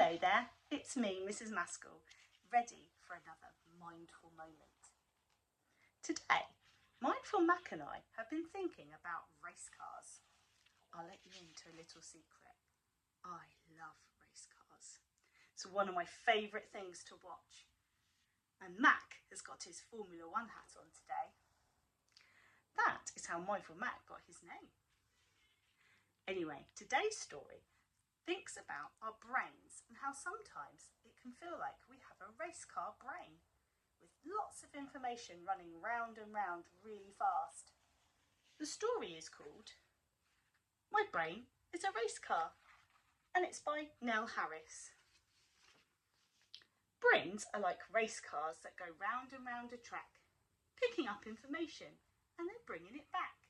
Hello there, it's me, Mrs. Maskell, ready for another mindful moment. Today, Mindful Mac and I have been thinking about race cars. I'll let you into a little secret. I love race cars. It's one of my favourite things to watch. And Mac has got his Formula One hat on today. That is how Mindful Mac got his name. Anyway, today's story thinks about our brains and how sometimes it can feel like we have a race car brain with lots of information running round and round really fast. The story is called My Brain is a Race Car, and it's by Nell Harris. Brains are like race cars that go round and round a track, picking up information and then bringing it back.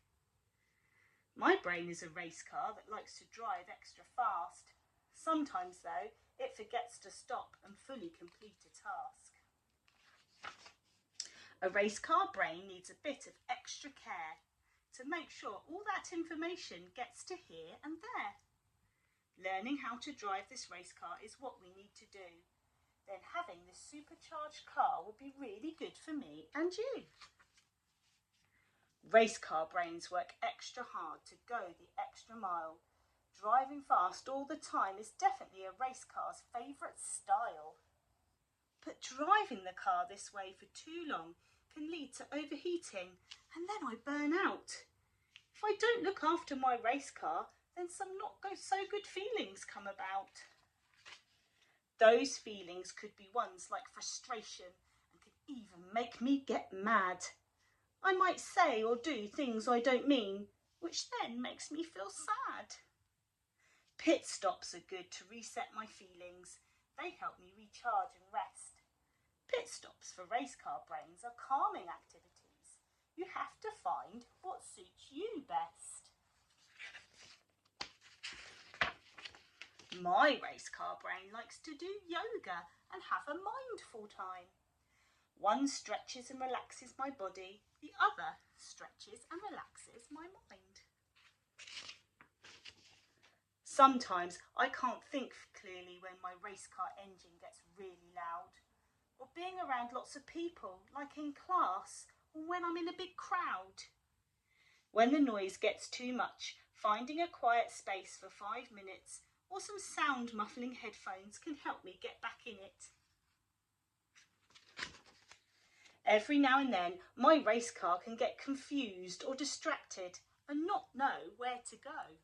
My brain is a race car that likes to drive extra fast. Sometimes, though, it forgets to stop and fully complete a task. A race car brain needs a bit of extra care to make sure all that information gets to here and there. Learning how to drive this race car is what we need to do. Then having this supercharged car will be really good for me and you. Race car brains work extra hard to go the extra mile. Driving fast all the time is definitely a race car's favourite style. But driving the car this way for too long can lead to overheating, and then I burn out. If I don't look after my race car, then some not so good feelings come about. Those feelings could be ones like frustration and could even make me get mad. I might say or do things I don't mean, which then makes me feel sad. Pit stops are good to reset my feelings. They help me recharge and rest. Pit stops for race car brains are calming activities. You have to find what suits you best. My race car brain likes to do yoga and have a mindful time. One stretches and relaxes my body, the other stretches and relaxes my mind. Sometimes I can't think clearly when my race car engine gets really loud, or being around lots of people, like in class, or when I'm in a big crowd. When the noise gets too much, finding a quiet space for 5 minutes or some sound muffling headphones can help me get back in it. Every now and then, my race car can get confused or distracted and not know where to go.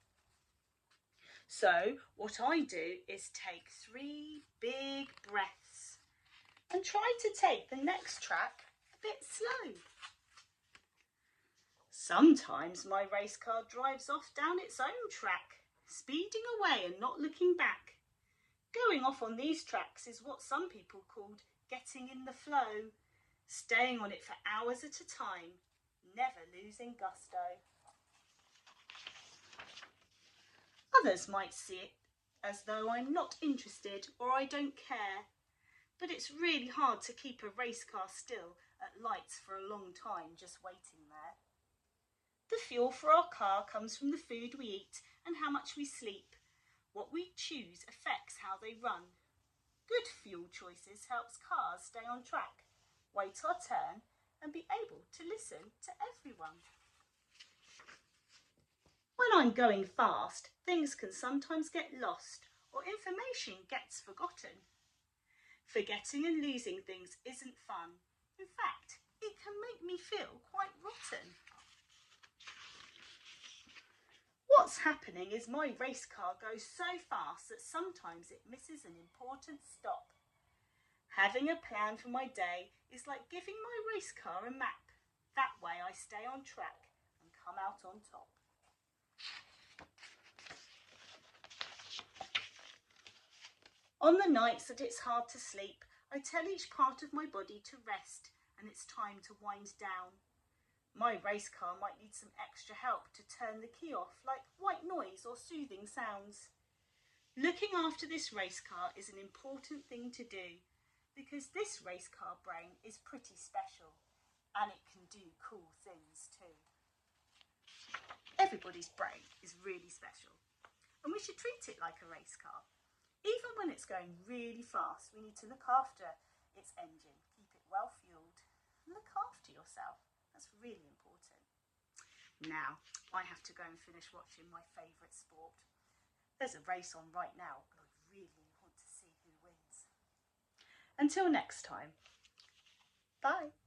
So what I do is take 3 big breaths and try to take the next track a bit slow. Sometimes my race car drives off down its own track, speeding away and not looking back. Going off on these tracks is what some people called getting in the flow, staying on it for hours at a time, never losing gusto. Others might see it as though I'm not interested or I don't care, but it's really hard to keep a race car still at lights for a long time just waiting there. The fuel for our car comes from the food we eat and how much we sleep. What we choose affects how they run. Good fuel choices helps cars stay on track, wait our turn and be able to listen to everyone. When I'm going fast, things can sometimes get lost or information gets forgotten. Forgetting and losing things isn't fun. In fact, it can make me feel quite rotten. What's happening is my race car goes so fast that sometimes it misses an important stop. Having a plan for my day is like giving my race car a map. That way I stay on track and come out on top. On the nights that it's hard to sleep, I tell each part of my body to rest and it's time to wind down. My race car might need some extra help to turn the key off, like white noise or soothing sounds. Looking after this race car is an important thing to do because this race car brain is pretty special and it can do cool things too. Everybody's brain is really special and we should treat it like a race car. Even when it's going really fast, we need to look after its engine, keep it well fueled, look after yourself. That's really important. Now, I have to go and finish watching my favourite sport. There's a race on right now and I really want to see who wins. Until next time, bye.